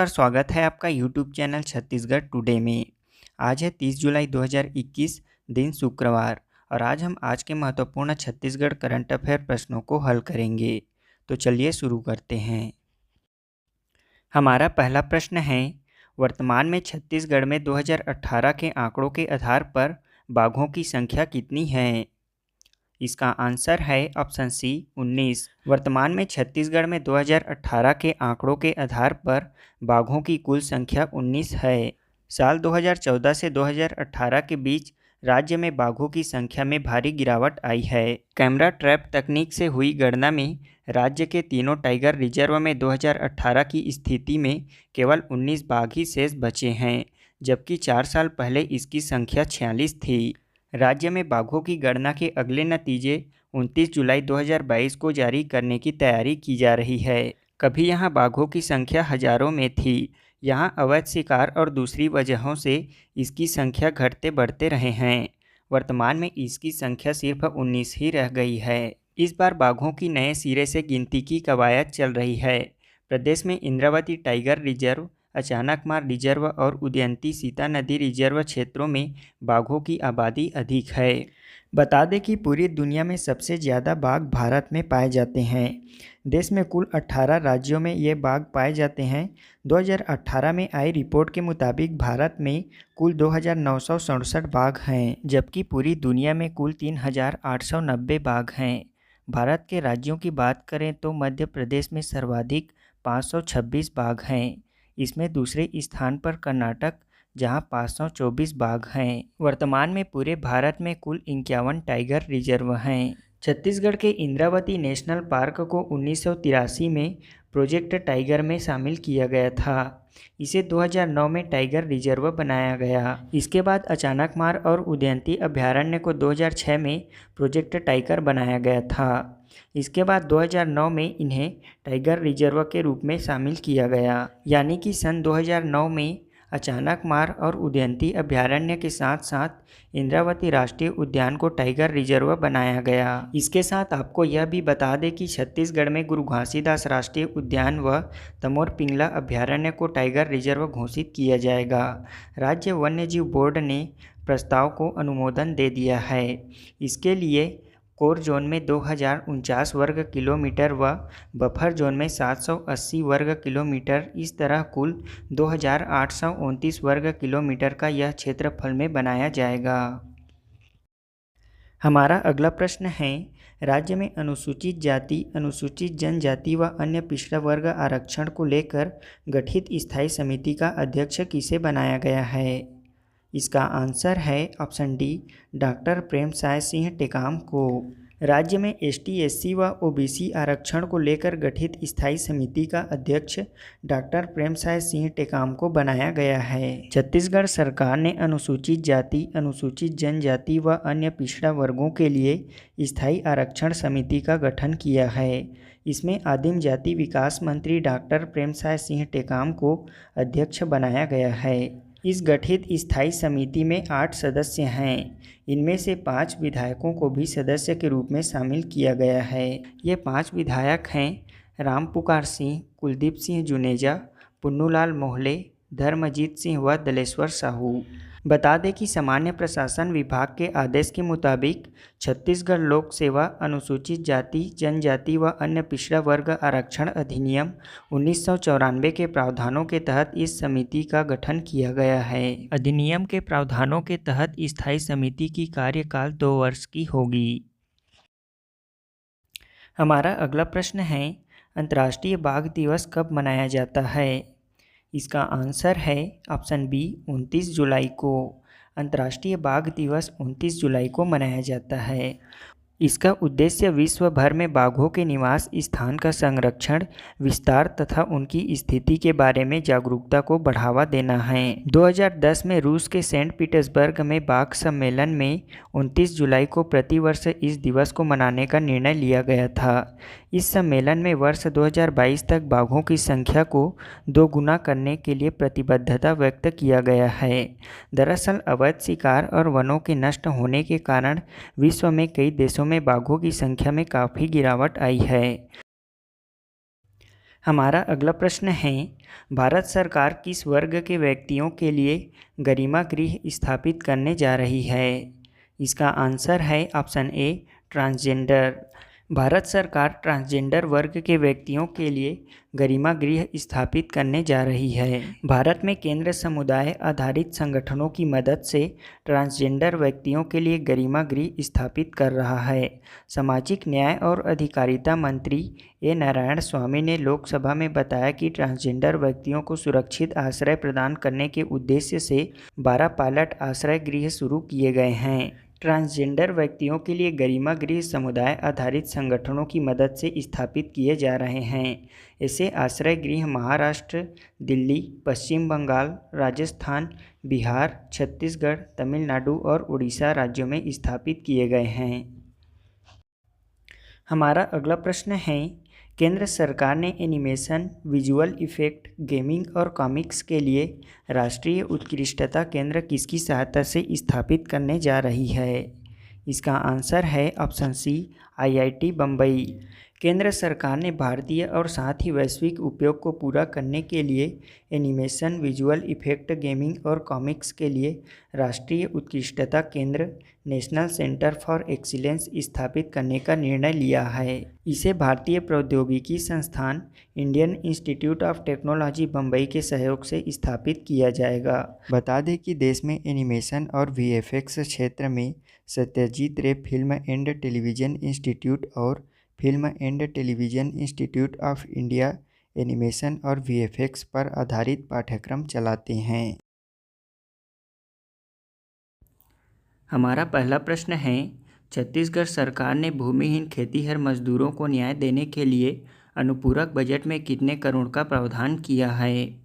नमस्कार, स्वागत है आपका यूट्यूब चैनल छत्तीसगढ़ टुडे में। आज है 30 जुलाई 2021, दिन शुक्रवार, और आज के महत्वपूर्ण छत्तीसगढ़ करंट अफेयर प्रश्नों को हल करेंगे। तो चलिए शुरू करते हैं। हमारा पहला प्रश्न है, वर्तमान में छत्तीसगढ़ में 2018 के आंकड़ों के आधार पर बाघों की संख्या कितनी है? इसका आंसर है ऑप्शन सी 19। वर्तमान में छत्तीसगढ़ में 2018 के आंकड़ों के आधार पर बाघों की कुल संख्या 19 है। साल 2014 से 2018 के बीच राज्य में बाघों की संख्या में भारी गिरावट आई है। कैमरा ट्रैप तकनीक से हुई गणना में राज्य के तीनों टाइगर रिजर्व में 2018 की स्थिति में केवल 19 बाघ ही शेष बचे हैं, जबकि 4 साल पहले इसकी संख्या 46 थी। राज्य में बाघों की गणना के अगले नतीजे 29 जुलाई 2022 को जारी करने की तैयारी की जा रही है। कभी यहां बाघों की संख्या हजारों में थी। यहां अवैध शिकार और दूसरी वजहों से इसकी संख्या घटते बढ़ते रहे हैं। वर्तमान में इसकी संख्या सिर्फ 19 ही रह गई है। इस बार बाघों की नए सिरे से गिनती की कवायद चल रही है। प्रदेश में Indravati tiger reserve, Achanakmar reserve और उदयंती सीता नदी रिजर्व क्षेत्रों में बाघों की आबादी अधिक है। बता दें कि पूरी दुनिया में सबसे ज़्यादा बाघ भारत में पाए जाते हैं। देश में कुल 18 राज्यों में ये बाघ पाए जाते हैं। 2018 में आई रिपोर्ट के मुताबिक भारत में कुल 2967 बाघ हैं, जबकि पूरी दुनिया में कुल 3890 बाघ हैं। भारत के राज्यों की बात करें तो मध्य प्रदेश में सर्वाधिक 526 बाघ हैं। इसमें दूसरे स्थान पर कर्नाटक, जहां 524 बाघ हैं। वर्तमान में पूरे भारत में कुल 51 टाइगर रिजर्व हैं। छत्तीसगढ़ के इंद्रावती नेशनल पार्क को 1983 में प्रोजेक्ट टाइगर में शामिल किया गया था। इसे 2009 में टाइगर रिजर्व बनाया गया। इसके बाद अचानकमार और उदयंती अभयारण्य को 2006 में प्रोजेक्ट टाइगर बनाया गया था। इसके बाद 2009 में इन्हें टाइगर रिजर्व के रूप में शामिल किया गया, यानी कि सन 2009 में अचानकमार और उदयंती अभयारण्य के साथ साथ इंद्रावती राष्ट्रीय उद्यान को टाइगर रिजर्व बनाया गया। इसके साथ आपको यह भी बता दें कि छत्तीसगढ़ में गुरु घासीदास राष्ट्रीय उद्यान व तमोर पिंगला अभयारण्य को टाइगर रिजर्व घोषित किया जाएगा। राज्य वन्यजीव बोर्ड ने प्रस्ताव को अनुमोदन दे दिया है। इसके लिए कोर जोन में 2049 वर्ग किलोमीटर व बफर जोन में 780 वर्ग किलोमीटर, इस तरह कुल 2829 वर्ग किलोमीटर का यह क्षेत्रफल में बनाया जाएगा। हमारा अगला प्रश्न है, राज्य में अनुसूचित जाति, अनुसूचित जनजाति व अन्य पिछड़ा वर्ग आरक्षण को लेकर गठित स्थायी समिति का अध्यक्ष किसे बनाया गया है? इसका आंसर है option D, doctor Premsai Singh Tekam को। राज्य में एसटी, एससी व ओबीसी आरक्षण को लेकर गठित स्थायी समिति का अध्यक्ष डॉक्टर प्रेमसाय सिंह टेकाम को बनाया गया है। छत्तीसगढ़ सरकार ने अनुसूचित जाति, अनुसूचित जनजाति व अन्य पिछड़ा वर्गों के लिए स्थायी आरक्षण समिति का गठन किया है। इसमें आदिम जाति विकास मंत्री डॉक्टर प्रेमसाय सिंह टेकाम को अध्यक्ष बनाया गया है। इस गठित स्थायी समिति में 8 सदस्य हैं। इनमें से 5 विधायकों को भी सदस्य के रूप में शामिल किया गया है। ये 5 विधायक हैं रामपुकार सिंह, कुलदीप सिंह जुनेजा, पुन्नूलाल मोहले, धर्मजीत सिंह व दलेश्वर साहू। बता दें कि सामान्य प्रशासन विभाग के आदेश के मुताबिक छत्तीसगढ़ लोक सेवा अनुसूचित जाति, जनजाति व अन्य पिछड़ा वर्ग आरक्षण अधिनियम 1994 के प्रावधानों के तहत इस समिति का गठन किया गया है। अधिनियम के प्रावधानों के तहत स्थायी समिति की कार्यकाल 2 वर्ष की होगी। हमारा अगला प्रश्न है, अंतर्राष्ट्रीय बाघ दिवस कब मनाया जाता है? इसका आंसर है ऑप्शन बी, 29 जुलाई को। अंतर्राष्ट्रीय बाघ दिवस 29 जुलाई को मनाया जाता है। इसका उद्देश्य विश्व भर में बाघों के निवास स्थान का संरक्षण, विस्तार तथा उनकी स्थिति के बारे में जागरूकता को बढ़ावा देना है। 2010 में रूस के सेंट पीटर्सबर्ग में बाघ सम्मेलन में 29 जुलाई को प्रतिवर्ष इस दिवस को मनाने का निर्णय लिया गया था। इस सम्मेलन में वर्ष 2022 तक बाघों की संख्या को 2 गुना करने के लिए प्रतिबद्धता व्यक्त किया गया है। दरअसल अवैध शिकार और वनों के नष्ट होने के कारण विश्व में कई देशों में बाघों की संख्या में काफ़ी गिरावट आई है। हमारा अगला प्रश्न है, भारत सरकार किस वर्ग के व्यक्तियों के लिए गरिमा गृह स्थापित करने जा रही है? इसका आंसर है ऑप्शन ए ट्रांसजेंडर। भारत सरकार ट्रांसजेंडर वर्ग के व्यक्तियों के लिए गरिमा गृह स्थापित करने जा रही है। भारत में केंद्र समुदाय आधारित संगठनों की मदद से ट्रांसजेंडर व्यक्तियों के लिए गरिमा गृह स्थापित कर रहा है। सामाजिक न्याय और अधिकारिता मंत्री ए नारायण स्वामी ने लोकसभा में बताया कि ट्रांसजेंडर व्यक्तियों को सुरक्षित आश्रय प्रदान करने के उद्देश्य से 12 पायलट आश्रय गृह शुरू किए गए हैं। ट्रांसजेंडर व्यक्तियों के लिए गरिमा गृह समुदाय आधारित संगठनों की मदद से स्थापित किए जा रहे हैं। ऐसे आश्रय गृह महाराष्ट्र, दिल्ली, पश्चिम बंगाल, राजस्थान, बिहार, छत्तीसगढ़, तमिलनाडु और उड़ीसा राज्यों में स्थापित किए गए हैं। हमारा अगला प्रश्न है, केंद्र सरकार ने एनिमेशन, विजुअल इफेक्ट, गेमिंग और कॉमिक्स के लिए राष्ट्रीय उत्कृष्टता केंद्र किसकी सहायता से स्थापित करने जा रही है? इसका आंसर है ऑप्शन सी आईआईटी बम्बई। केंद्र सरकार ने भारतीय और साथ ही वैश्विक उपयोग को पूरा करने के लिए एनिमेशन, विजुअल इफेक्ट, गेमिंग और कॉमिक्स के लिए राष्ट्रीय उत्कृष्टता केंद्र नेशनल सेंटर फॉर एक्सीलेंस स्थापित करने का निर्णय लिया है। इसे भारतीय प्रौद्योगिकी संस्थान, Indian institute of technology Bombay के सहयोग से स्थापित किया जाएगा। बता दें कि देश में एनिमेशन और वीएफएक्स क्षेत्र में सत्यजीत रे फिल्म एंड टेलीविज़न इंस्टीट्यूट और film and television institute of India animation और वीएफएक्स पर आधारित पाठ्यक्रम चलाते हैं। हमारा पहला प्रश्न है, छत्तीसगढ़ सरकार ने भूमिहीन खेतीहर मजदूरों को न्याय देने के लिए अनुपूरक बजट में कितने करोड़ का प्रावधान किया है?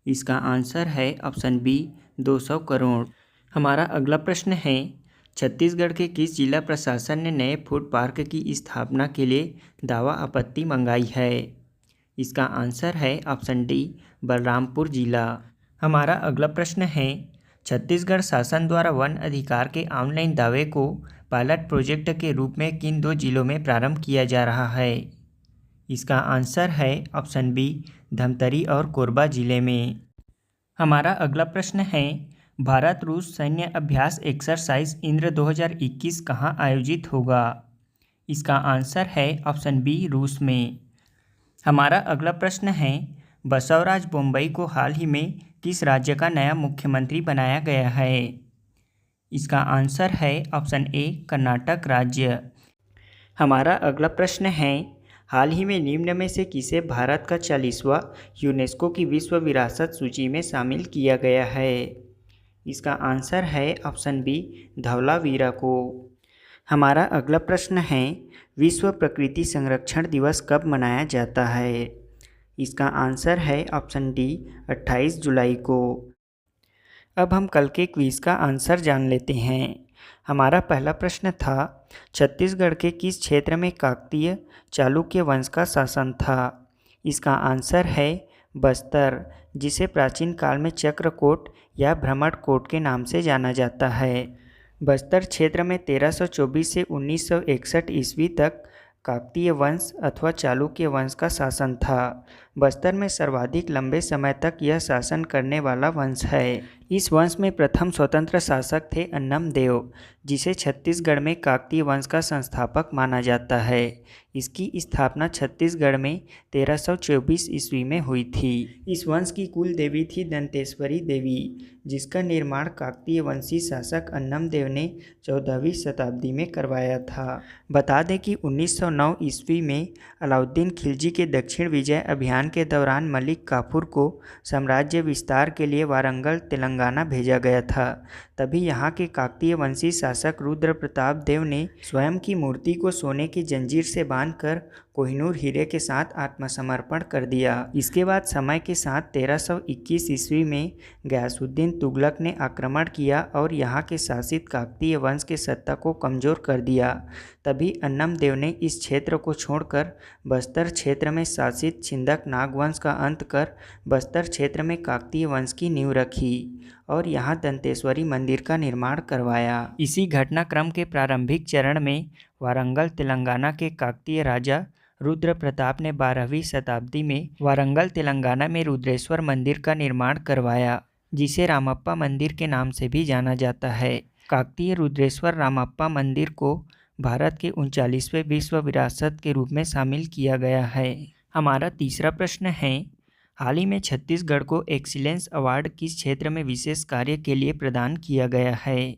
इसका आंसर है ऑप्शन बी 200 करोड़। हमारा अगला प्रश्न है, छत्तीसगढ़ के किस जिला प्रशासन ने नए फूड पार्क की स्थापना के लिए दावा आपत्ति मंगाई है? इसका आंसर है ऑप्शन डी बलरामपुर जिला। हमारा अगला प्रश्न है, छत्तीसगढ़ शासन द्वारा वन अधिकार के ऑनलाइन दावे को पायलट प्रोजेक्ट के रूप में किन 2 जिलों में प्रारंभ किया जा रहा है? इसका आंसर है ऑप्शन बी धमतरी और कोरबा जिले में। हमारा अगला प्रश्न है, भारत रूस सैन्य अभ्यास एक्सरसाइज इंद्र 2021 कहाँ आयोजित होगा? इसका आंसर है ऑप्शन बी रूस में। हमारा अगला प्रश्न है, बसवराज बोम्मई को हाल ही में किस राज्य का नया मुख्यमंत्री बनाया गया है? इसका आंसर है ऑप्शन ए कर्नाटक राज्य। हमारा अगला प्रश्न है, हाल ही में निम्न में से किसे भारत का 40वां यूनेस्को की विश्व विरासत सूची में शामिल किया गया है? इसका आंसर है ऑप्शन बी धवलावीरा को। हमारा अगला प्रश्न है, विश्व प्रकृति संरक्षण दिवस कब मनाया जाता है? इसका आंसर है ऑप्शन डी 28 जुलाई को। अब हम कल के क्विज का आंसर जान लेते हैं। हमारा पहला प्रश्न था, छत्तीसगढ़ के किस क्षेत्र में काकतीय चालुक्य वंश का शासन था? इसका आंसर है बस्तर, जिसे प्राचीन काल में चक्रकोट या भ्रमरकोट के नाम से जाना जाता है। बस्तर क्षेत्र में 1324 से 1961 ईस्वी तक काकतीय वंश अथवा चालुक्य वंश का शासन था। बस्तर में सर्वाधिक लंबे समय तक यह शासन करने वाला वंश है। इस वंश में प्रथम स्वतंत्र शासक थे अन्नम देव, जिसे छत्तीसगढ़ में काकतीय वंश का संस्थापक माना जाता है। इसकी स्थापना छत्तीसगढ़ में 1324 ईस्वी में हुई थी। इस वंश की कुल देवी थी दंतेश्वरी देवी, जिसका निर्माण काकतीय वंशी शासक अन्नम देव ने 14वीं शताब्दी में करवाया था। बता दें कि 1909 ईस्वी में अलाउद्दीन खिलजी के दक्षिण विजय अभियान के दौरान मलिक काफूर को साम्राज्य विस्तार के लिए वारंगल तेलंगाना भेजा गया था। तभी यहाँ के काकतीय वंशी शासक रुद्र प्रताप देव ने स्वयं की मूर्ति को सोने की जंजीर से बांधकर कोहिनूर हीरे के साथ आत्मसमर्पण कर दिया। इसके बाद समय के साथ 1321 ईस्वी में गयासुद्दीन तुगलक ने आक्रमण किया और यहाँ के शासित काकतीय वंश के सत्ता को कमजोर कर दिया। तभी अन्नम देव ने इस क्षेत्र को छोड़कर बस्तर क्षेत्र में शासित छिंदक नाग वंश का अंत कर बस्तर क्षेत्र में काकतीय वंश की नींव रखी और यहाँ दंतेश्वरी मंदिर का निर्माण करवाया। इसी घटनाक्रम के प्रारंभिक चरण में वारंगल तेलंगाना के काकतीय राजा रुद्र प्रताप ने 12वीं शताब्दी में वारंगल तेलंगाना में रुद्रेश्वर मंदिर का निर्माण करवाया, जिसे रामप्पा मंदिर के नाम से भी जाना जाता है। काकतीय रुद्रेश्वर रामप्पा मंदिर को भारत के 39वें विश्व विरासत के रूप में शामिल किया गया है। हमारा तीसरा प्रश्न है, हाल ही में छत्तीसगढ़ को एक्सीलेंस अवार्ड किस क्षेत्र में विशेष कार्य के लिए प्रदान किया गया है?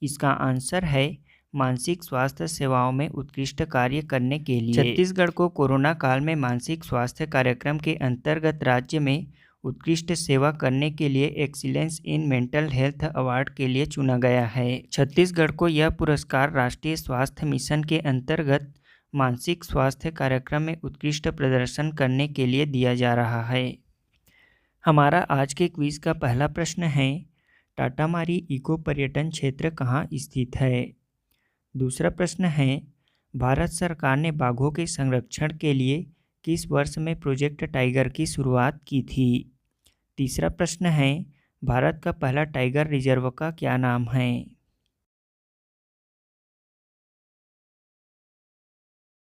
इसका आंसर है मानसिक स्वास्थ्य सेवाओं में उत्कृष्ट कार्य करने के लिए। छत्तीसगढ़ को कोरोना काल में मानसिक स्वास्थ्य कार्यक्रम के अंतर्गत राज्य में उत्कृष्ट सेवा करने के लिए excellence in mental health award के लिए चुना गया है। छत्तीसगढ़ को यह पुरस्कार राष्ट्रीय स्वास्थ्य मिशन के अंतर्गत मानसिक स्वास्थ्य कार्यक्रम में उत्कृष्ट प्रदर्शन करने के लिए दिया जा रहा है। हमारा आज के क्विज का पहला प्रश्न है, टाटामारी इको पर्यटन क्षेत्र कहाँ स्थित है? दूसरा प्रश्न है, भारत सरकार ने बाघों के संरक्षण के लिए किस वर्ष में प्रोजेक्ट टाइगर की शुरुआत की थी? तीसरा प्रश्न है, भारत का पहला टाइगर रिजर्व का क्या नाम है?